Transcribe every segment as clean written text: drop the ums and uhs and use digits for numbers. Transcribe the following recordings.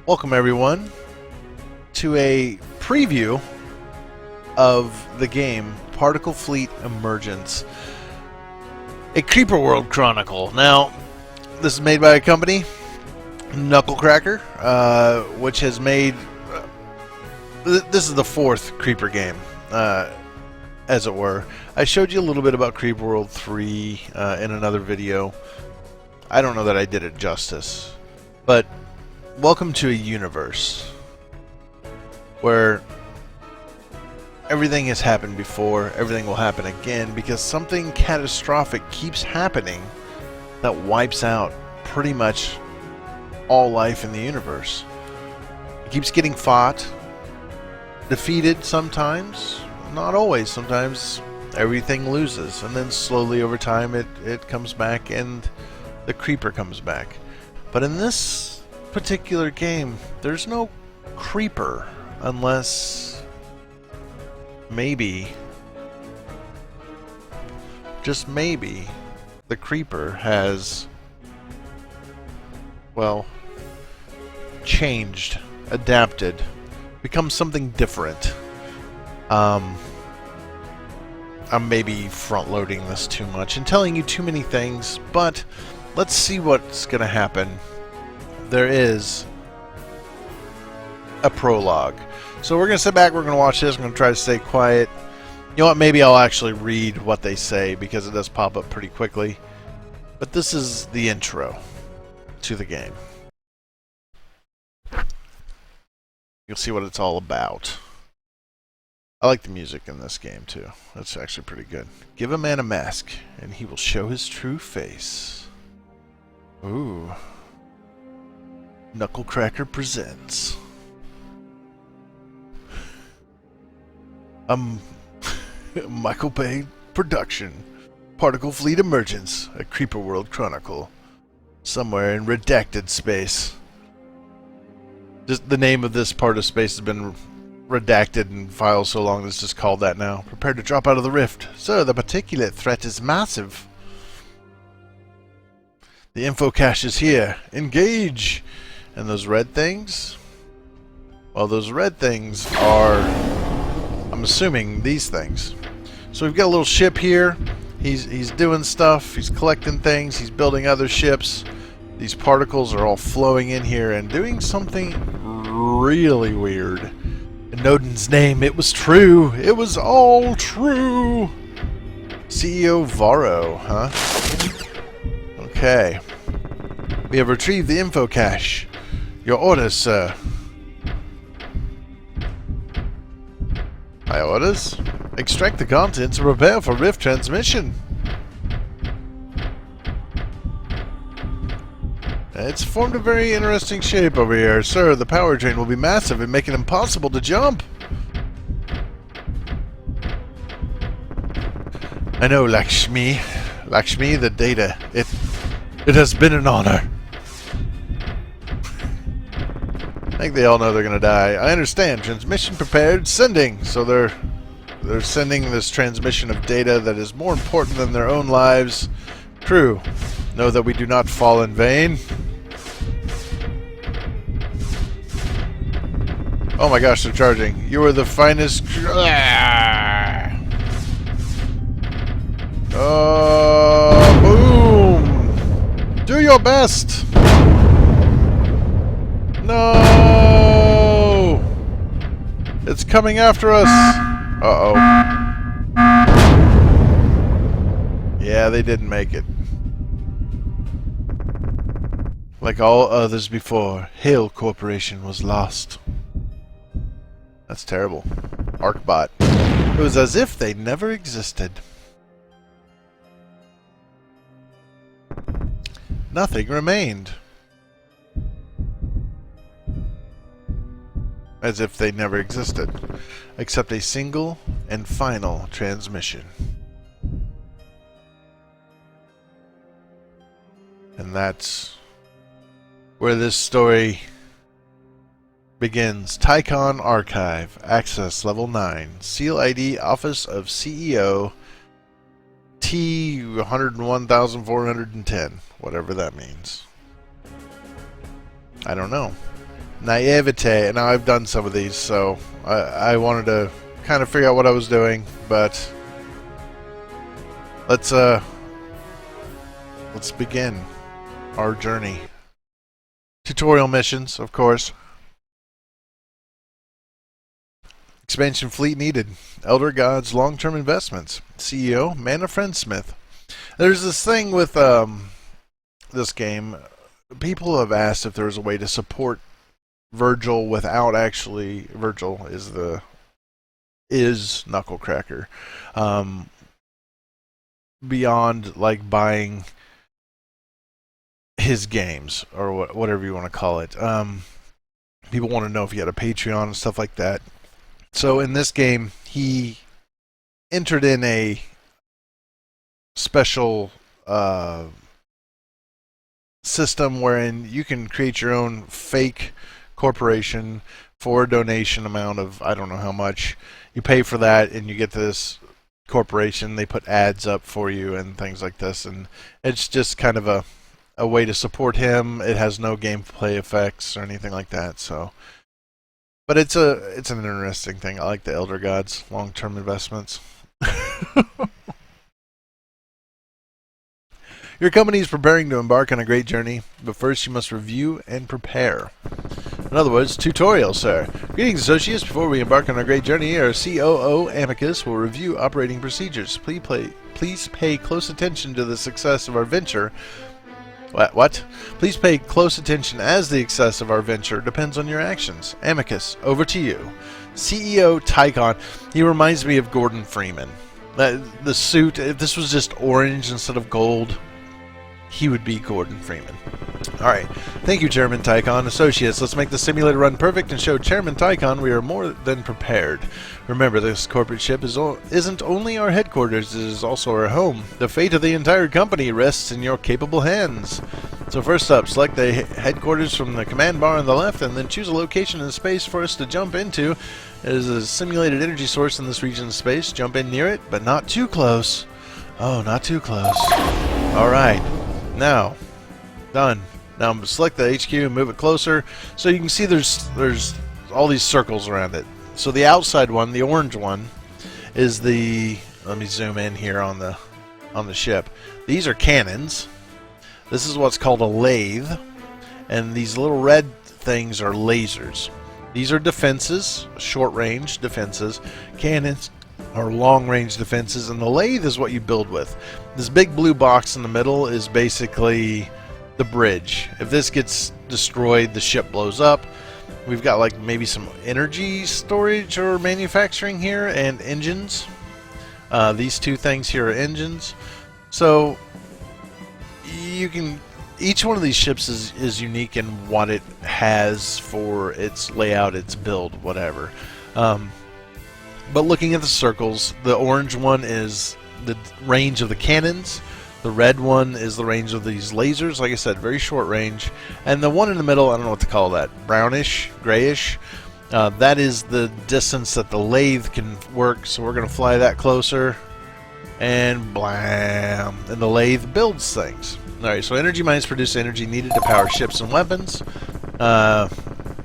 Welcome everyone to a preview of the game Particle Fleet Emergence, a Creeper World Chronicle. Now, this is made by a company, Knucklecracker, which has made... this is the fourth Creeper game, as it were. I showed you a little bit about Creeper World 3 in another video. I don't know that I did it justice, but welcome to a universe where everything has happened before, everything will happen again, because something catastrophic keeps happening that wipes out pretty much all life in the universe. It keeps getting fought, defeated sometimes, not always. Sometimes everything loses, and then slowly over time it comes back and the creeper comes back. But in this particular game, there's no creeper unless maybe, just maybe, the creeper has, well, changed, adapted, become something different. I'm maybe front-loading this too much and telling you too many things, but let's see what's going to happen. There is a prologue. So we're going to sit back, we're going to watch this, we're going to try to stay quiet. You know what, maybe I'll actually read what they say because it does pop up pretty quickly. But this is the intro to the game. You'll see what it's all about. I like the music in this game too. That's actually pretty good. Give a man a mask and he will show his true face. Ooh. Knucklecracker presents Michael Bay production, Particle Fleet Emergence, a Creeper World Chronicle, somewhere in Redacted Space. Just the name of this part of space has been redacted in files so long that it's just called that now. Prepare to drop out of the rift. Sir, the particulate threat is massive. The info cache is here. Engage! And those red things? Well, those red things are, I'm assuming, these things. So we've got a little ship here. He's doing stuff. He's collecting things. He's building other ships. These particles are all flowing in here and doing something really weird. In Nodin's name, it was true. It was all true. CEO Varro, huh? Okay. We have retrieved the info cache. Your orders, sir. My orders? Extract the contents and prepare for rift transmission. It's formed a very interesting shape over here. Sir, the power drain will be massive and make it impossible to jump. I know, Lakshmi. Lakshmi, the data. It has been an honor. I think they all know they're gonna die. I understand. Transmission prepared. Sending. So they're sending this transmission of data that is more important than their own lives. Crew, know that we do not fall in vain. Oh my gosh, they're charging. You are the finest. Boom! Do your best. No! It's coming after us! Uh-oh. Yeah, they didn't make it. Like all others before, Hale Corporation was lost. That's terrible. Arcbot. It was as if they never existed. Nothing remained. As if they never existed, except a single and final transmission. And that's where this story begins. Ticon Archive, Access Level 9, Seal ID Office of CEO T 101,410, whatever that means. I don't know. naivete. And now I've done some of these, so I wanted to kind of figure out what I was doing, but let's begin our journey. Tutorial missions, of course. Expansion fleet needed. Elder Gods long-term investments. CEO Mana Friendsmith. There's this thing with this game. People have asked if there's a way to support Virgil without actually Virgil is Knucklecracker. Beyond like buying his games or whatever you want to call it. People want to know if he had a Patreon and stuff like that. So in this game, he entered in a special system wherein you can create your own fake corporation for a donation amount of, I don't know how much. You pay for that and you get this corporation. They put ads up for you and things like this. And it's just kind of a way to support him. It has no gameplay effects or anything like that. So, but it's an interesting thing. I like the Elder Gods long-term investments. Your company is preparing to embark on a great journey, but first you must review and prepare. In other words, tutorial, sir. Greetings, associates. Before we embark on our great journey, our COO, Amicus, will review operating procedures. Please pay close attention to the success of our venture. What? Please pay close attention as the success of our venture depends on your actions. Amicus, over to you. CEO Ticon. He reminds me of Gordon Freeman. The suit, if this was just orange instead of gold, he would be Gordon Freeman. Alright. Thank you, Chairman Ticon. Associates, let's make the simulator run perfect and show Chairman Ticon we are more than prepared. Remember, this corporate ship isn't only our headquarters, it is also our home. The fate of the entire company rests in your capable hands. So first up, select the headquarters from the command bar on the left, and then choose a location in space for us to jump into. There is a simulated energy source in this region of space. Jump in near it, but not too close. Oh, not too close. Alright. Now, done. Now select the HQ and move it closer. So you can see there's all these circles around it. So the outside one, the orange one, is the, let me zoom in here on the ship. These are cannons. This is what's called a lathe. And these little red things are lasers. These are defenses, short-range defenses. Cannons are long-range defenses, and the lathe is what you build with. This big blue box in the middle is basically the bridge. If this gets destroyed, the ship blows up. We've got like maybe some energy storage or manufacturing here, and engines. These two things here are engines. So you can, each one of these ships is unique in what it has for its layout, its build, whatever. But looking at the circles, the orange one is the range of the cannons. The red one is the range of these lasers. Like I said, very short range. And the one in the middle, I don't know what to call that. Brownish, grayish. That is the distance that the lathe can work. So we're going to fly that closer. And blam. And the lathe builds things. Alright, so energy mines produce energy needed to power ships and weapons.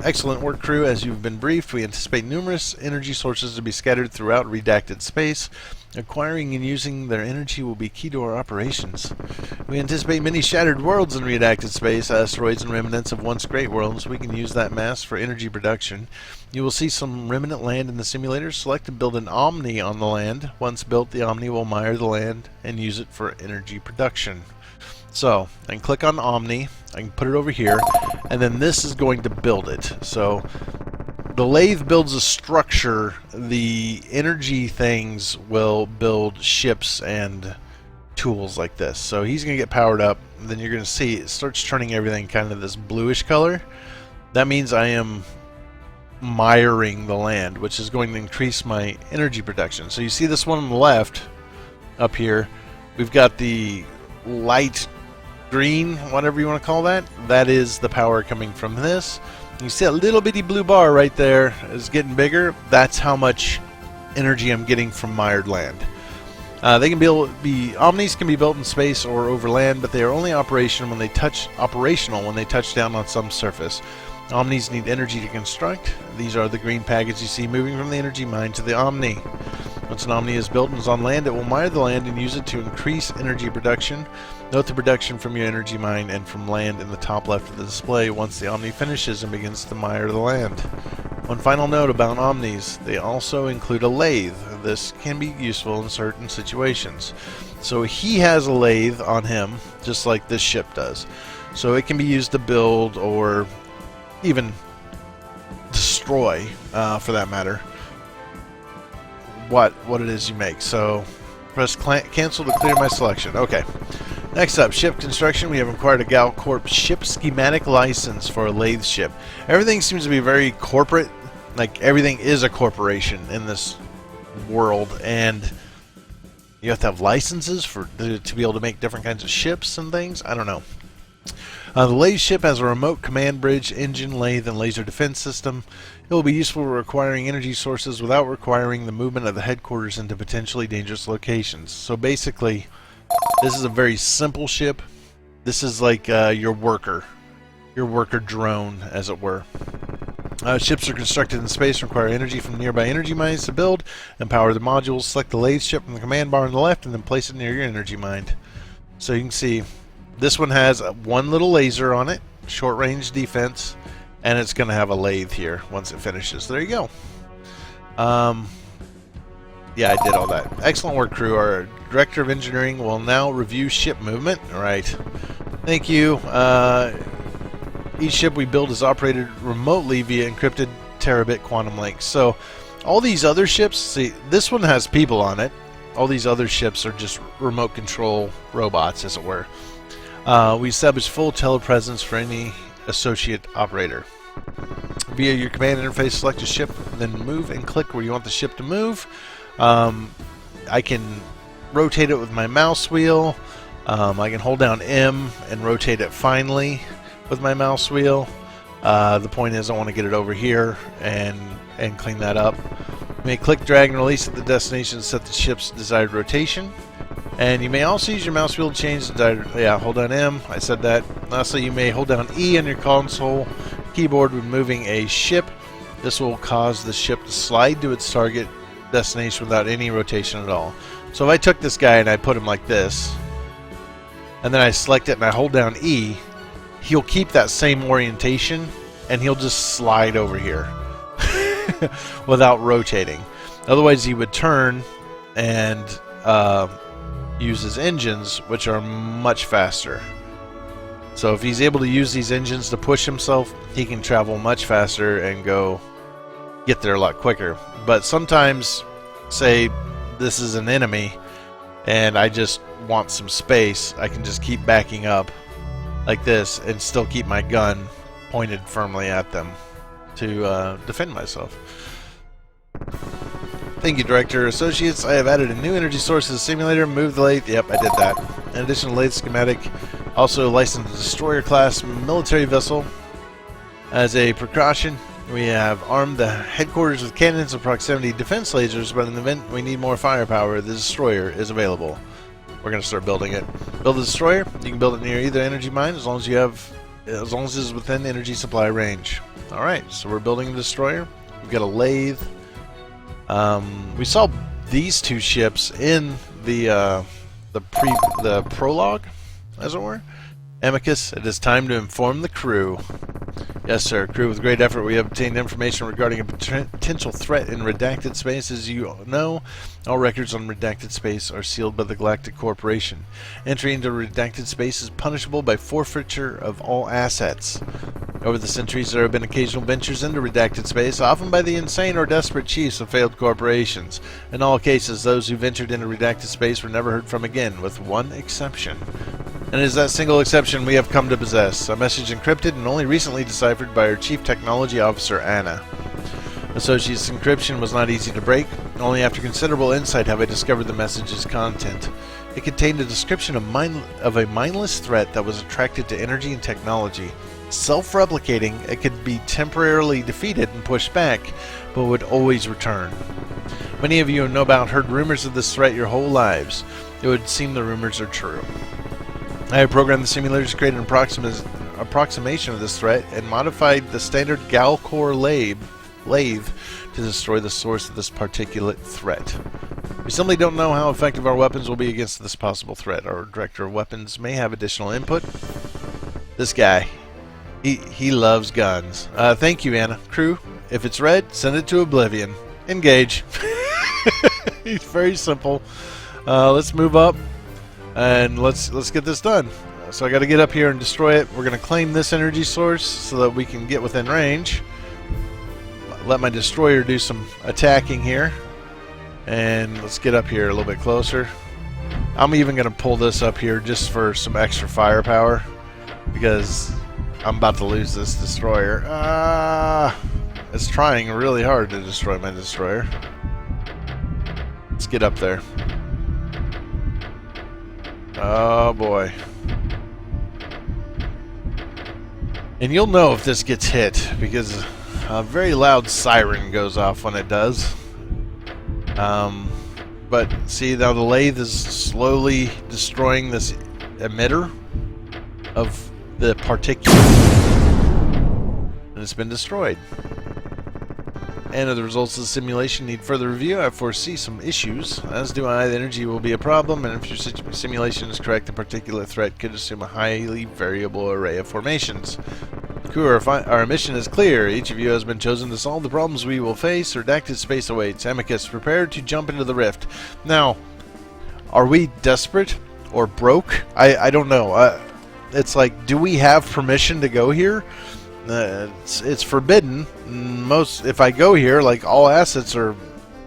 Excellent work, crew. As you've been briefed, we anticipate numerous energy sources to be scattered throughout redacted space. Acquiring and using their energy will be key to our operations. We anticipate many shattered worlds in redacted space, asteroids and remnants of once great worlds. We can use that mass for energy production. You will see some remnant land in the simulator. Select to build an Omni on the land. Once built, the Omni will mire the land and use it for energy production. So, I can click on Omni, I can put it over here, and then this is going to build it. So, the lathe builds a structure, the energy things will build ships and tools like this. So he's going to get powered up, and then you're going to see it starts turning everything kind of this bluish color. That means I am miring the land, which is going to increase my energy production. So you see this one on the left, up here, we've got the light green, whatever you want to call that. That is the power coming from this. You see that little bitty blue bar right there is getting bigger. That's how much energy I'm getting from mired land. They can Omnis can be built in space or over land, but they are only operational when they touch down on some surface. Omnis need energy to construct. These are the green packets you see moving from the energy mine to the Omni. Once an Omni is built and is on land, it will mine the land and use it to increase energy production. Note the production from your energy mine and from land in the top left of the display once the Omni finishes and begins to mire the land. One final note about Omnis, they also include a lathe. This can be useful in certain situations. So he has a lathe on him, just like this ship does. So it can be used to build or even destroy, for that matter, what it is you make. So press cancel to clear my selection. Okay. Next up, ship construction. We have acquired a Gal Corp ship schematic license for a lathe ship. Everything seems to be very corporate. Like, everything is a corporation in this world, and you have to have licenses to be able to make different kinds of ships and things. I don't know. The lathe ship has a remote command bridge, engine, lathe, and laser defense system. It will be useful for acquiring energy sources without requiring the movement of the headquarters into potentially dangerous locations. So basically, this is a very simple ship. This is like your worker drone, as it were. Ships are constructed in space and require energy from nearby energy mines to build and power the modules. Select the lathe ship from the command bar on the left and then place it near your energy mine. So you can see this one has one little laser on it, short range defense, and it's going to have a lathe here once it finishes. There you go. Yeah, I did all that. Excellent work, crew. Our Director of Engineering will now review ship movement. All right. Thank you. Each ship we build is operated remotely via encrypted terabit quantum links. So all these other ships, see, this one has people on it. All these other ships are just remote control robots, as it were. We establish full telepresence for any associate operator. Via your command interface, select a ship, then move and click where you want the ship to move. I can rotate it with my mouse wheel. I can hold down M and rotate it finely with my mouse wheel. The point is I want to get it over here and clean that up. You may click, drag, and release at the destination to set the ship's desired rotation. And you may also use your mouse wheel to change the desired... Yeah, hold down M. I said that. Lastly, you may hold down E on your console keyboard when moving a ship. This will cause the ship to slide to its target destination without any rotation at all. So if I took this guy and I put him like this, and then I select it and I hold down E, he'll keep that same orientation and he'll just slide over here without rotating. Otherwise he would turn and use his engines, which are much faster. So if he's able to use these engines to push himself, he can travel much faster and get there a lot quicker. But sometimes, say this is an enemy and I just want some space, I can just keep backing up like this and still keep my gun pointed firmly at them to defend myself. Thank you, Director. Associates, I have added a new energy source to the simulator. Move the lathe. Yep, I did that. In addition to lathe schematic, also licensed destroyer class military vessel. As a precaution, we have armed the headquarters with cannons and proximity defense lasers, but in the event we need more firepower, the destroyer is available. We're going to start building it. Build the destroyer. You can build it near either energy mine as long as it's within energy supply range. All right, so we're building a destroyer. We've got a lathe. We saw these two ships in the prologue, as it were. Amicus, it is time to inform the crew. Yes, sir. Crew, with great effort, we have obtained information regarding a potential threat in Redacted Space. As you know, all records on Redacted Space are sealed by the Galactic Corporation. Entry into Redacted Space is punishable by forfeiture of all assets. Over the centuries, there have been occasional ventures into Redacted Space, often by the insane or desperate chiefs of failed corporations. In all cases, those who ventured into Redacted Space were never heard from again, with one exception. And it is that single exception we have come to possess. A message encrypted and only recently deciphered by our Chief Technology Officer, Anna. Associate's encryption was not easy to break. Only after considerable insight have I discovered the message's content. It contained a description of a mindless threat that was attracted to energy and technology. Self-replicating, it could be temporarily defeated and pushed back, but would always return. Many of you have heard rumors of this threat your whole lives. It would seem the rumors are true. I have programmed the simulators to create an approximation of this threat and modified the standard Galcore lathe to destroy the source of this particulate threat. We simply don't know how effective our weapons will be against this possible threat. Our director of weapons may have additional input. This guy, he loves guns. Thank you, Anna. Crew, if it's red, send it to Oblivion. Engage. It's very simple. Let's move up and let's get this done. So I got to get up here and destroy it. We're going to claim this energy source so that we can get within range. Let my destroyer do some attacking here. And let's get up here a little bit closer. I'm even going to pull this up here just for some extra firepower, because I'm about to lose this destroyer. It's trying really hard to destroy my destroyer. Let's get up there. Oh boy. And you'll know if this gets hit, because a very loud siren goes off when it does. But see, now the lathe is slowly destroying this emitter of the particulate, and it's been destroyed. And the results of the simulation need further review. I foresee some issues, as do I. The energy will be a problem, and if your simulation is correct, the particulate threat could assume a highly variable array of formations. Crew, our mission is clear. Each of you has been chosen to solve the problems we will face. Redacted Space awaits. Amicus, prepare to jump into the rift. Now, are we desperate or broke? I don't know. It's like, do we have permission to go here? It's forbidden. If I go here, like, all assets are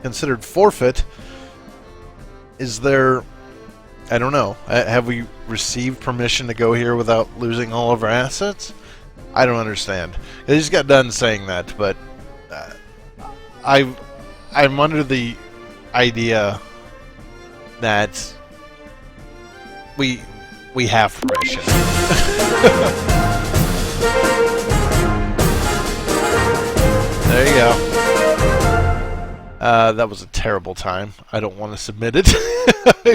considered forfeit. Is there... I don't know. Have we received permission to go here without losing all of our assets? I don't understand. I just got done saying that, but I'm under the idea that we have permission. There you go. That was a terrible time. I don't want to submit it.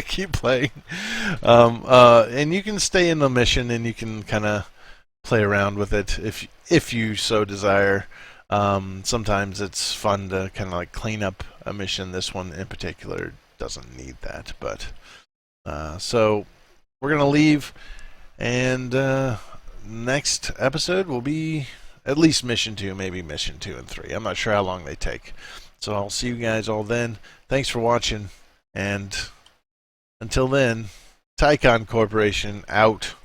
Keep playing. And you can stay in the mission, and you can kind of play around with it if you so desire. Sometimes it's fun to kind of like clean up a mission. This one in particular doesn't need that, but so we're gonna leave, and next episode will be at least mission 2, maybe mission 2 and 3. I'm not sure how long they take, so I'll see you guys all then. Thanks for watching, and until then, Ticon Corporation out.